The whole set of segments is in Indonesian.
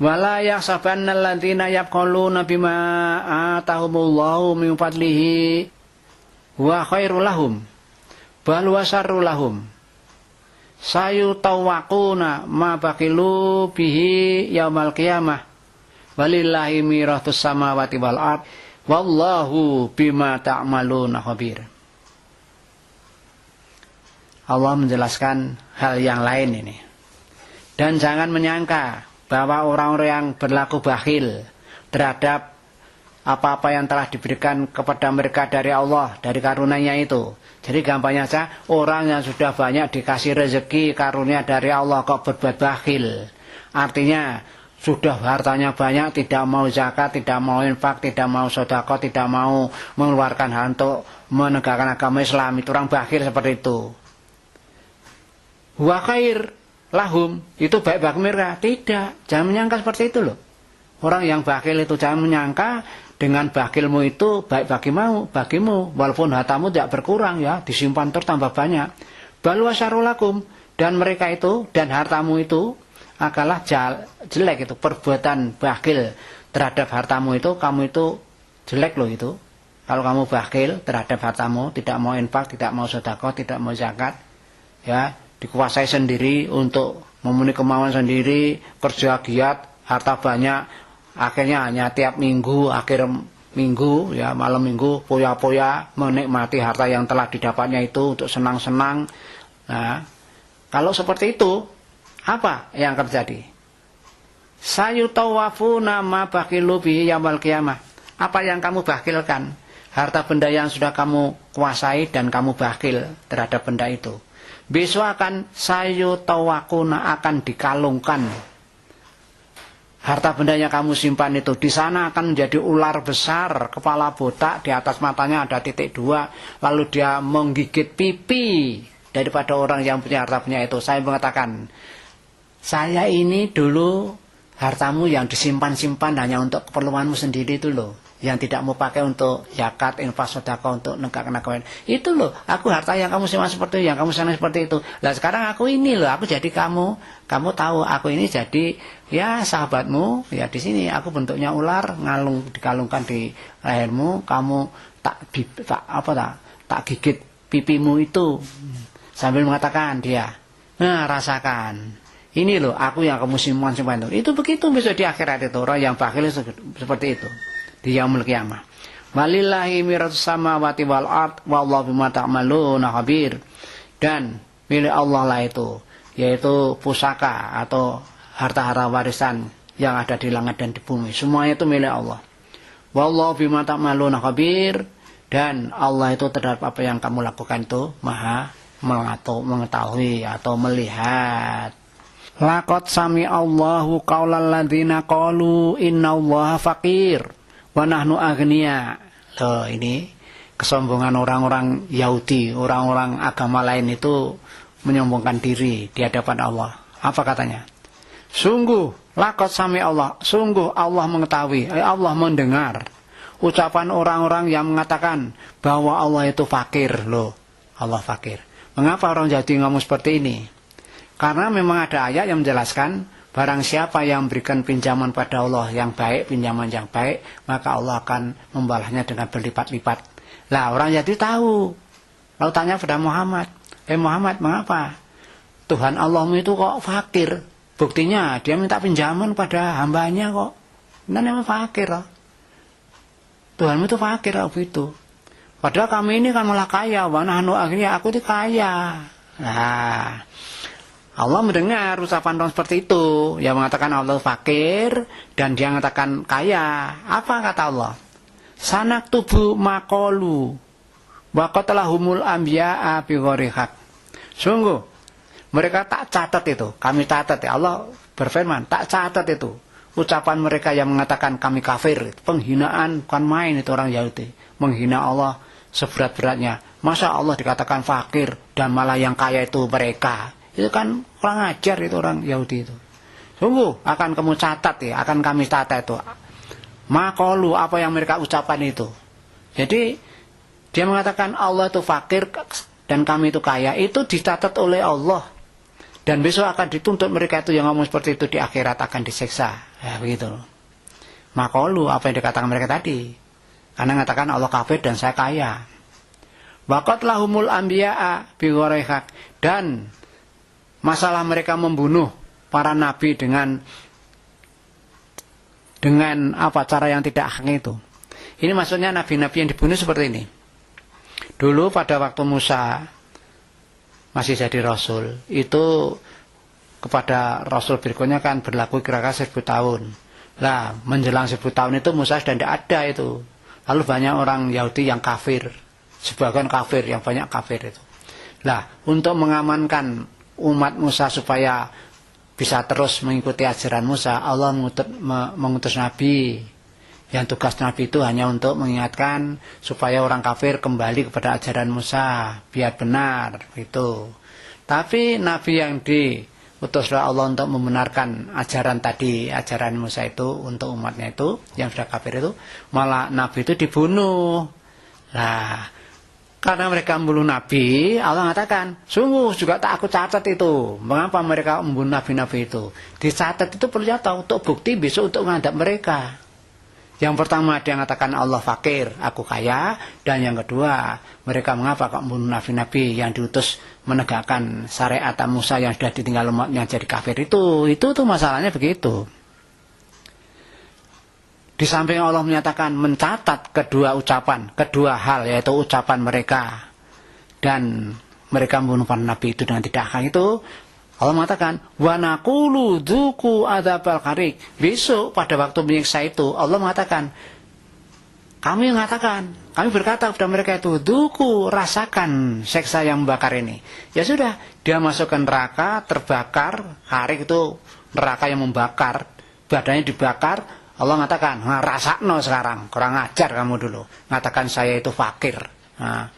Wala yahsabanna alladziina yabkhuluna bima atahumullahu min fadlihi wa khairul lahum bal wa syarrul lahum. Sayutawaquna ma baqilu bihi yaumal qiyamah. Walillahi mirathus samawati wal ard. Wallahu bima ta'maluna khabir. Allah menjelaskan hal yang lain ini. Dan jangan menyangka bahwa orang-orang yang berlaku bakhil terhadap apa-apa yang telah diberikan kepada mereka dari Allah, dari karunia itu. Jadi gampangnya saja, orang yang sudah banyak dikasih rezeki karunia dari Allah kok berbuat bakhil. Artinya sudah hartanya banyak, tidak mau zakat, tidak mau infak, tidak mau sedekah, tidak mau mengeluarkan hal untuk menegakkan agama Islam. Itu orang bakhil seperti itu. Wa khair lahum, itu baik bagi mereka. Tidak, jangan menyangka seperti itu loh. Orang yang bakhil itu jangan menyangka dengan bakhilmu itu baik bagimu, walaupun hartamu tidak berkurang ya, disimpan terus tambah banyak. Bal wa syarrul lakum, dan mereka itu dan hartamu itu adalah jelek itu, perbuatan bakhil terhadap hartamu itu, kamu itu jelek loh itu. Kalau kamu bakhil terhadap hartamu, tidak mau infak, tidak mau sedekah, tidak mau zakat, ya, dikuasai sendiri untuk memenuhi kemauan sendiri, kerja giat, harta banyak, akhirnya hanya tiap minggu, akhir minggu, ya, malam minggu, poya-poya menikmati harta yang telah didapatnya itu untuk senang-senang. Nah, kalau seperti itu, apa yang terjadi? Sayutawafuna ma baqilu bihi yaumal qiyamah. Apa yang kamu bakhilkan? Harta benda yang sudah kamu kuasai dan kamu bakhil terhadap benda itu. Besok akan sayutawakuna, akan dikalungkan. Harta benda yang kamu simpan itu di sana akan menjadi ular besar, kepala botak, di atas matanya ada titik 2, lalu dia menggigit pipi daripada orang yang punya harta benda itu. Saya mengatakan, saya ini dulu hartamu yang disimpan-simpan hanya untuk keperluanmu sendiri itu loh, yang tidak mau pakai untuk zakat, infak, sedekah, untuk negakkan agama. Itu loh, aku harta yang kamu simpan seperti itu, yang kamu senang seperti itu. Lah sekarang aku ini loh, aku jadi kamu tahu aku ini jadi ya sahabatmu, ya di sini aku bentuknya ular, dikalungkan di lehermu, kamu tak gigit pipimu itu. Sambil mengatakan dia, nah rasakan. Ini loh, aku yang kamu simpan itu. Itu begitu besok di akhirat itu, orang yang bakhil seperti itu. Di yaumul qiyamah. Walillahi mirathus samawati wal ard wallahu bima ta'maluna khabir. Dan milik Allah lah itu, yaitu pusaka atau harta-harta warisan yang ada di langit dan di bumi. Semuanya itu milik Allah. Wallahu bima ta'maluna khabir. Dan Allah itu terhadap apa yang kamu lakukan itu maha mengetahui atau melihat. Laqad sami Allahu qaulal ladzina qalu innallaha faqir wa nahnu aghnia. Loh, ini kesombongan orang-orang Yahudi, orang-orang agama lain itu menyombongkan diri di hadapan Allah. Apa katanya? Sungguh laqad sami Allah, sungguh Allah mengetahui, Allah mendengar ucapan orang-orang yang mengatakan bahwa Allah itu fakir. Loh, Allah fakir. Mengapa orang Yahudi ngomong seperti ini? Karena memang ada ayat yang menjelaskan barang siapa yang memberikan pinjaman pada Allah yang baik, pinjaman yang baik, maka Allah akan membalasnya dengan berlipat-lipat. Lah orang Yahudi tahu. Lalu tanya pada Muhammad, Muhammad, mengapa Tuhan Allahmu itu kok fakir? Buktinya dia minta pinjaman pada hambanya kok. Nah memang fakir loh. Tuhanmu itu fakir loh begitu. Padahal kami ini kan malah kaya, wa nahnu aghnia, aku itu kaya. Nah, Allah mendengar ucapan orang seperti itu, yang mengatakan Allah fakir dan dia mengatakan kaya. Apa kata Allah? Sanaktubu maqalu wa qatalahumul anbiya'a bi ghairi haq. Sungguh mereka tak catat itu, kami catat ya. Allah berfirman, tak catat itu ucapan mereka yang mengatakan kami kafir. Penghinaan bukan main itu orang Yahudi, menghina Allah seberat-beratnya. Masa Allah dikatakan fakir dan malah yang kaya itu mereka? Itu kan kurang ajar itu orang Yahudi itu. Sungguh akan kamu catat ya, akan kami catat itu. Maqalu, apa yang mereka ucapan itu. Jadi dia mengatakan Allah itu fakir dan kami itu kaya, itu dicatat oleh Allah Dan besok akan dituntut mereka itu yang ngomong seperti itu di akhirat akan disiksa. Ya begitu. Makalu apa yang dikatakan mereka tadi. Karena mengatakan Allah kafir dan saya kaya. Waqat lahumul anbiya'a bi ghairi haq. Dan masalah mereka membunuh para nabi dengan apa cara yang tidak hak itu. Ini maksudnya nabi-nabi yang dibunuh seperti ini. Dulu pada waktu Musa masih jadi rasul, itu kepada rasul berikutnya kan berlaku kira-kira 1000 tahun. Lah, menjelang 1000 tahun itu Musa sudah tidak ada itu. Lalu banyak orang Yahudi yang kafir, sebagian kafir, yang banyak kafir itu. Lah, untuk mengamankan umat Musa supaya bisa terus mengikuti ajaran Musa, Allah mengutus nabi. Yang tugas nabi itu hanya untuk mengingatkan supaya orang kafir kembali kepada ajaran Musa, biar benar itu. Tapi nabi yang diutus oleh Allah untuk membenarkan ajaran tadi, ajaran Musa itu untuk umatnya itu yang sudah kafir itu, malah nabi itu dibunuh. Nah, karena mereka membunuh nabi, Allah mengatakan, sungguh juga tak aku catat itu. Mengapa mereka membunuh nabi-nabi itu? Dicatat itu perlu tahu untuk bukti besok untuk menghadap mereka. Yang pertama dia mengatakan Allah fakir, aku kaya. Dan yang kedua, mereka mengapa kok membunuh nabi-nabi yang diutus menegakkan syariat Musa yang sudah ditinggal umatnya jadi kafir itu. Itu tuh masalahnya begitu. Di samping Allah menyatakan mencatat kedua ucapan, kedua hal, yaitu ucapan mereka dan mereka membunuh para nabi itu dengan tidak hak itu, Allah mengatakan wa naqulu dzuqu adzabal qarik. Besok pada waktu menyiksa itu Allah mengatakan, kami berkata kepada mereka itu, dzuqu, rasakan siksa yang membakar ini. Ya sudah, dia masuk ke neraka, terbakar. Qarik itu neraka yang membakar, badannya dibakar. Allah mengatakan, nah, rasakno sekarang, kurang ajar kamu dulu. Mengatakan saya itu fakir. Nah,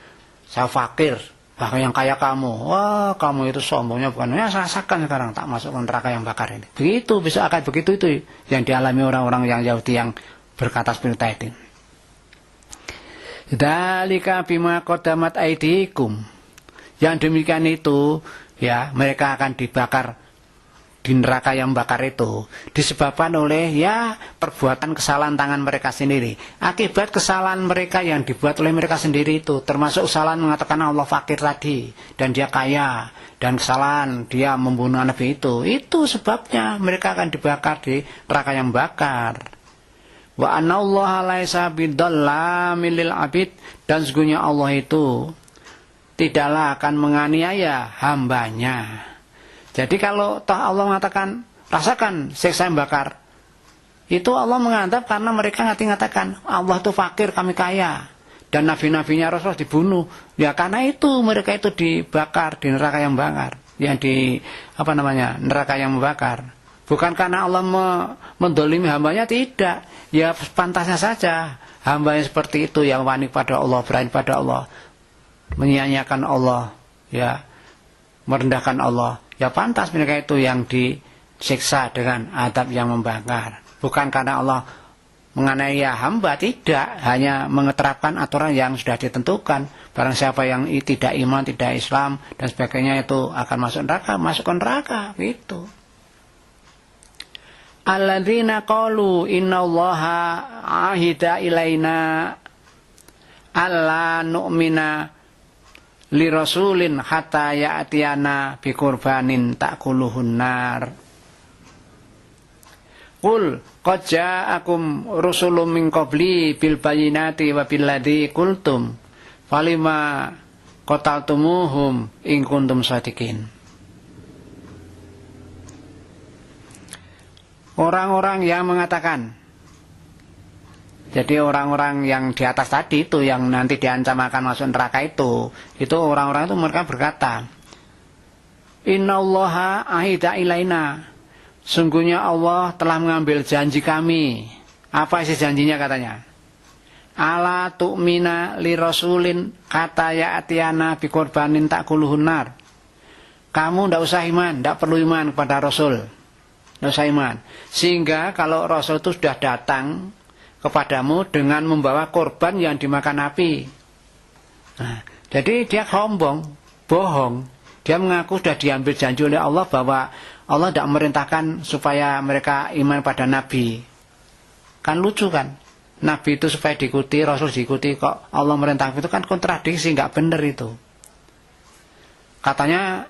saya fakir, bahkan yang kaya kamu. Wah, kamu itu sombongnya bukan. Ya, rasakan sekarang, tak masuk ke neraka yang bakar ini. Begitu, bisa akan begitu itu yang dialami orang-orang yang Yahudi yang berkata seperti itu. Dzalika bima qaddamat aydikum. Yang demikian itu, ya, mereka akan dibakar di neraka yang bakar itu disebabkan oleh ya perbuatan kesalahan tangan mereka sendiri, akibat kesalahan mereka yang dibuat oleh mereka sendiri itu, termasuk kesalahan mengatakan Allah fakir tadi dan dia kaya, dan kesalahan dia membunuh nabi itu sebabnya mereka akan dibakar di neraka yang bakar. Wa anallaha laisa bidzallamin lil abid, dan sesungguhnya Allah itu tidaklah akan menganiaya hambanya. Jadi kalau Allah mengatakan rasakan siksa yang bakar, itu Allah menganggap karena mereka mengatakan Allah itu fakir, kami kaya, dan nabi-nabinya Rasul dibunuh. Ya karena itu mereka itu dibakar di neraka yang bakar, yang di neraka yang membakar. Bukan karena Allah mendolimi hambanya, tidak. Ya pantasnya saja hambanya seperti itu yang wani pada Allah, berani pada Allah, menyia-nyiakan Allah, ya merendahkan Allah. Ya pantas mereka itu yang disiksa dengan adab yang membakar. Bukan karena Allah menganiaya hamba, tidak. Hanya mengeterapkan aturan yang sudah ditentukan. Barang siapa yang tidak iman, tidak Islam dan sebagainya itu akan masuk ke neraka, gitu. Alladzina qalu innallaha ahida ilaina alla nu'mina li rasulin hatta ya'tiyana bi qurbanin ta'kuluhun nar. Qul qad ja'akum rusulun min qabli bil bayyinati wa bil ladzi qultum falima qataltumuhum in kuntum shadiqin. Orang-orang yang mengatakan, jadi orang-orang yang di atas tadi itu yang nanti diancam akan masuk neraka itu orang-orang itu mereka berkata, innallaha ahida ilaina, sungguhnya Allah telah mengambil janji kami. Apa isi janjinya katanya? Ala tu'mina li rasulin kata ya'tiyana bi qurbanin ta'kuluhun nar. Kamu tidak usah iman, tidak perlu iman kepada Rasul, tidak usah iman. Sehingga kalau Rasul itu sudah datang kepadamu dengan membawa korban yang dimakan api. Nah, jadi dia sombong, bohong. Dia mengaku sudah diambil janji oleh Allah bahwa Allah tidak memerintahkan supaya mereka iman pada Nabi. Kan lucu kan? Nabi itu supaya diikuti, Rasul diikuti, kok Allah merintahkan, itu kan kontradiksi, nggak benar itu. Katanya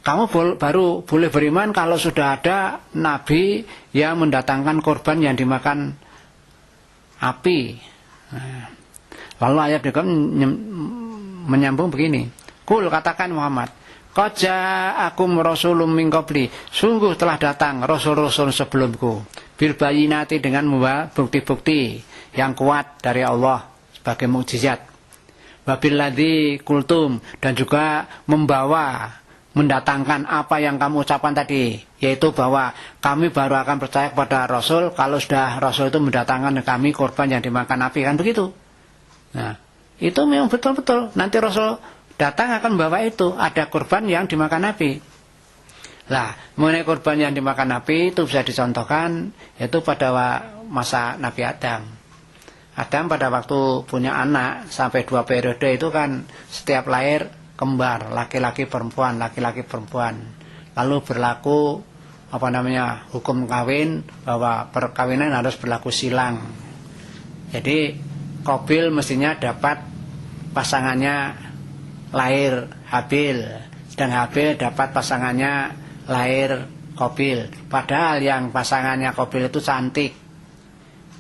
kamu baru boleh beriman kalau sudah ada Nabi yang mendatangkan korban yang dimakan api. Nah, lalu ayat juga menyambung begini. Kul, katakan Muhammad, qad ja'akum rasulun min qabli, sungguh telah datang rasul-rasul sebelumku, bil bayyinati, dengan membawa bukti-bukti yang kuat dari Allah sebagai mukjizat. Wabil ladzi kultum, dan juga mendatangkan apa yang kamu ucapkan tadi, yaitu bahwa kami baru akan percaya kepada Rasul kalau sudah Rasul itu mendatangkan kami korban yang dimakan api, kan begitu. Nah, itu memang betul-betul nanti Rasul datang akan membawa itu, ada korban yang dimakan api. Lah, mengenai korban yang dimakan api itu bisa dicontohkan yaitu pada masa Nabi Adam. Adam pada waktu punya anak sampai 2 periode itu kan setiap lahir kembar, laki-laki perempuan, laki-laki perempuan. Lalu berlaku hukum kawin, bahwa perkawinan harus berlaku silang. Jadi Qabil mestinya dapat pasangannya lahir Habil, dan Habil dapat pasangannya lahir Qabil. Padahal yang pasangannya Qabil itu cantik,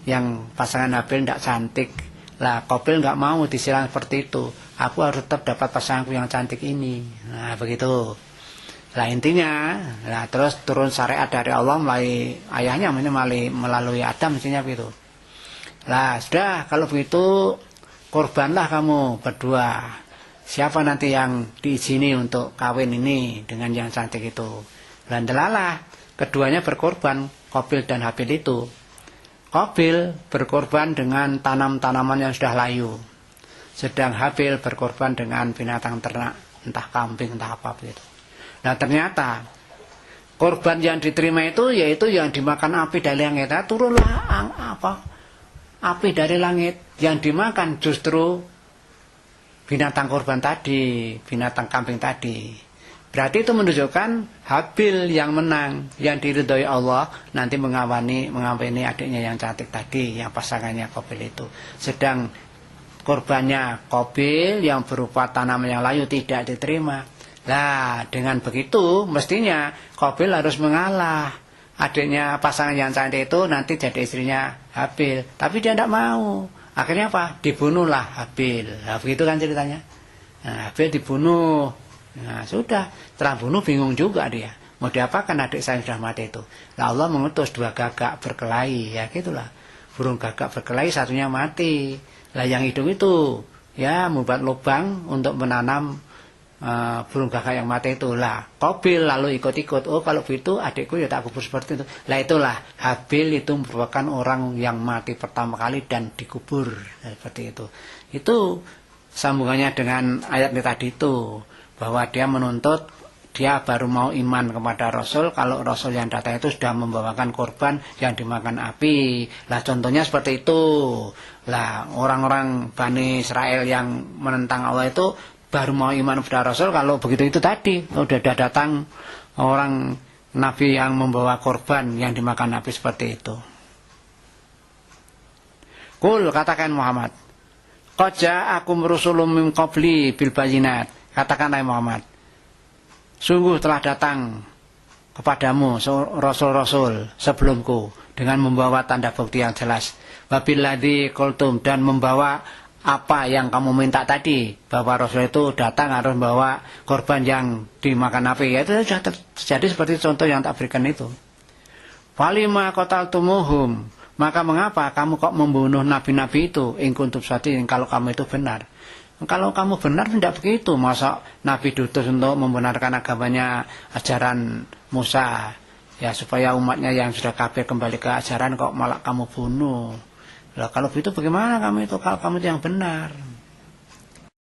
yang pasangan Habil tidak cantik. Lah Qabil nggak mau disilang seperti itu. Aku harus tetap dapat pasanganku yang cantik ini. Nah begitu. Lah intinya, nah terus turun syariat dari Allah melalui ayahnya, melalui Adam mestinya begitu. Lah sudah, kalau begitu korbanlah kamu berdua. Siapa nanti yang diizini untuk kawin ini dengan yang cantik itu? Dan delalah keduanya berkorban, Qabil dan Habil itu. Qabil berkorban dengan tanam-tanaman yang sudah layu, sedang Habil berkorban dengan binatang ternak, entah kambing entah apa begitu. Nah ternyata korban yang diterima itu yaitu yang dimakan api dari langit. Nah, turunlah api dari langit, yang dimakan justru binatang korban tadi, binatang kambing tadi. Berarti itu menunjukkan Habil yang menang, yang diridhoi Allah, nanti mengawini adiknya yang cantik tadi, yang pasangannya Qabil itu. Sedang korbannya Qabil yang berupa tanaman yang layu tidak diterima. Nah, dengan begitu mestinya Qabil harus mengalah. Adiknya pasangan yang cantik itu nanti jadi istrinya Habil, tapi dia tidak mau. Akhirnya apa? Dibunuhlah Habil. Nah, begitu kan ceritanya. Nah, Habil dibunuh. Nah, sudah. Setelah bunuh bingung juga dia. Mau diapakan adik saya sudah mati itu. Nah, Allah mengutus 2 gagak berkelahi. Ya gitulah. Burung gagak berkelahi, satunya mati. Lah yang hidup itu ya membuat lubang untuk menanam burung gagak yang mati itu. Lah Qabil lalu ikut-ikut, oh kalau begitu adikku ya tak kubur seperti itu. Lah itulah Habil itu merupakan orang yang mati pertama kali dan dikubur seperti itu. Itu sambungannya dengan ayat ini tadi itu, bahwa dia menuntut, dia baru mau iman kepada Rasul kalau Rasul yang datang itu sudah membawakan korban yang dimakan api. Lah contohnya seperti itu. Lah orang-orang Bani Israel yang menentang Allah itu baru mau iman kepada Rasul kalau begitu itu tadi. Sudah datang orang Nabi yang membawa korban yang dimakan api seperti itu. Qul, katakan Muhammad, qad ja'akum rusulun min qabli bil bayyinat. Katakanlah Muhammad, sungguh telah datang kepadamu rasul-rasul sebelumku dengan membawa tanda bukti yang jelas. Wabil ladzi qultum, dan membawa apa yang kamu minta tadi, bahwa Rasul itu datang harus membawa korban yang dimakan api. Ya, itu sudah terjadi seperti contoh yang tak berikan itu. Falima qataltumuhum, maka mengapa kamu kok membunuh nabi-nabi itu? In kuntum shadiqin, kalau kamu itu benar. Kalau kamu benar tidak begitu. Masa Nabi diutus untuk membenarkan agamanya, ajaran Musa, ya supaya umatnya yang sudah kafir kembali ke ajaran, kok malah kamu bunuh. Lah kalau begitu bagaimana kamu itu, kalau kamu itu yang benar?